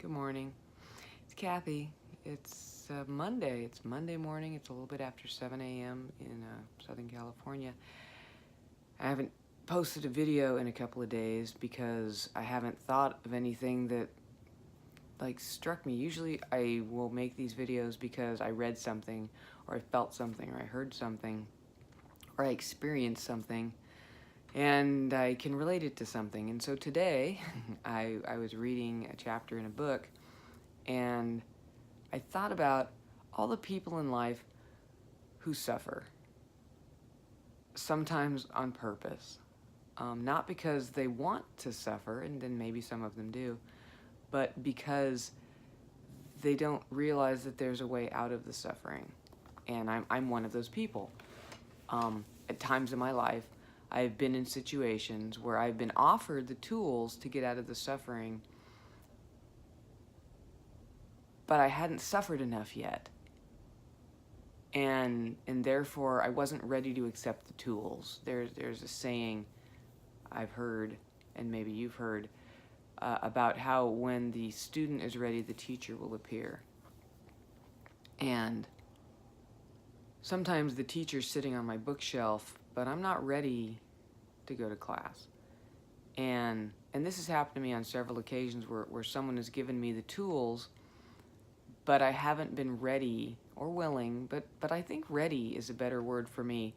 Good morning. It's Kathy. It's Monday. It's Monday morning. It's a little bit after 7 a.m. in Southern California. I haven't posted a video in a couple of days because I haven't thought of anything that struck me. Usually I will make these videos because I read something or I felt something or I heard something or I experienced something and I can relate it to something. And so today I was reading a chapter in a book and I thought about all the people in life who suffer, sometimes on purpose. Not because they want to suffer, and then maybe some of them do, but because they don't realize that there's a way out of the suffering. And I'm one of those people. At times in my life, I've been in situations where I've been offered the tools to get out of the suffering, but I hadn't suffered enough yet. And therefore I wasn't ready to accept the tools. There's a saying I've heard, and maybe you've heard, about how when the student is ready, the teacher will appear. And sometimes the teacher's sitting on my bookshelf, but I'm not ready to go to class. And this has happened to me on several occasions where someone has given me the tools, but I haven't been ready or willing, but I think ready is a better word for me,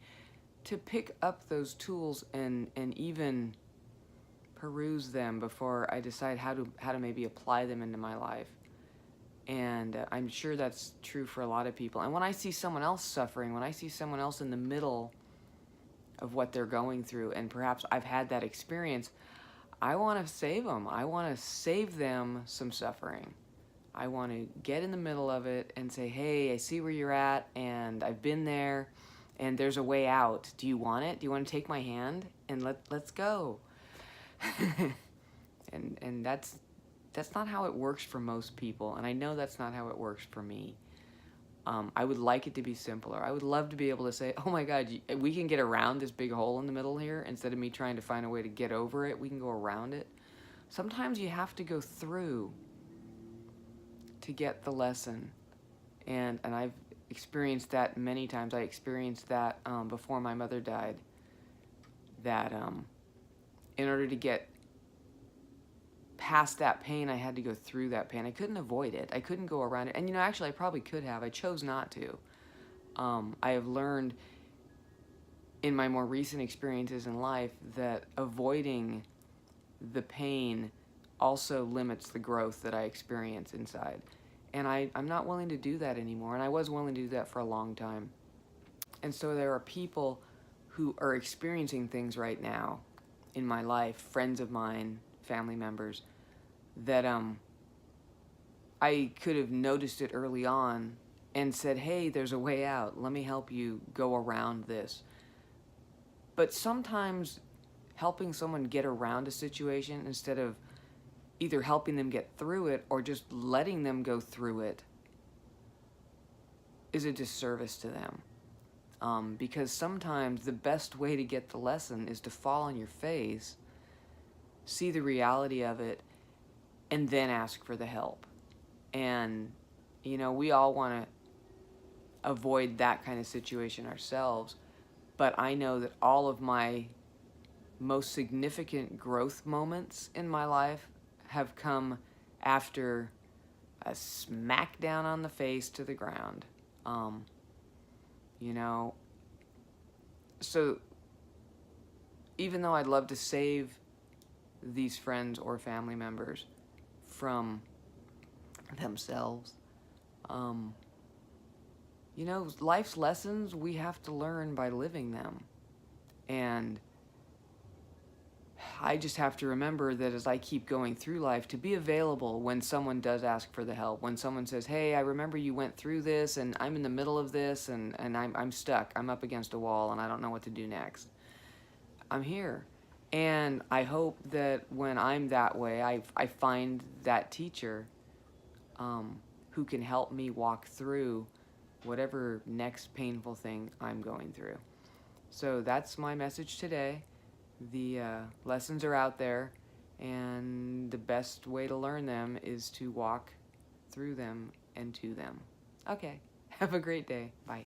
to pick up those tools and even peruse them before I decide how to maybe apply them into my life. And I'm sure that's true for a lot of people. And when I see someone else suffering, when I see someone else in the middle of what they're going through, and perhaps I've had that experience, I want to save them. I want to save them some suffering. I want to get in the middle of it and say, hey, I see where you're at, and I've been there, and there's a way out. Do you want it? Do you want to take my hand? And let's go. and that's not how it works for most people, and I know that's not how it works for me. I would like it to be simpler. I would love to be able to say, oh my God, we can get around this big hole in the middle here. Instead of me trying to find a way to get over it, we can go around it. Sometimes you have to go through to get the lesson. And I've experienced that many times. I experienced that before my mother died. That in order to get past that pain, I had to go through that pain. I couldn't avoid it. I couldn't go around it. And actually I probably could have. I chose not to. I have learned in my more recent experiences in life that avoiding the pain also limits the growth that I experience inside. And I'm not willing to do that anymore. And I was willing to do that for a long time. And so there are people who are experiencing things right now in my life, friends of mine, family members, that I could have noticed it early on and said, hey, there's a way out. Let me help you go around this. But sometimes helping someone get around a situation instead of either helping them get through it or just letting them go through it is a disservice to them. Because sometimes the best way to get the lesson is to fall on your face, see the reality of it, and then ask for the help. And, we all want to avoid that kind of situation ourselves, but I know that all of my most significant growth moments in my life have come after a smack down on the face to the ground. So even though I'd love to save these friends or family members from themselves, life's lessons, we have to learn by living them. And I just have to remember that as I keep going through life, to be available when someone does ask for the help. When someone says, hey, I remember you went through this and I'm in the middle of this and I'm stuck. I'm up against a wall and I don't know what to do next. I'm here. And I hope that when I'm that way, I find that teacher who can help me walk through whatever next painful thing I'm going through. So that's my message today. The lessons are out there, And the best way to learn them is to walk through them and to them. Okay, have a great day. Bye.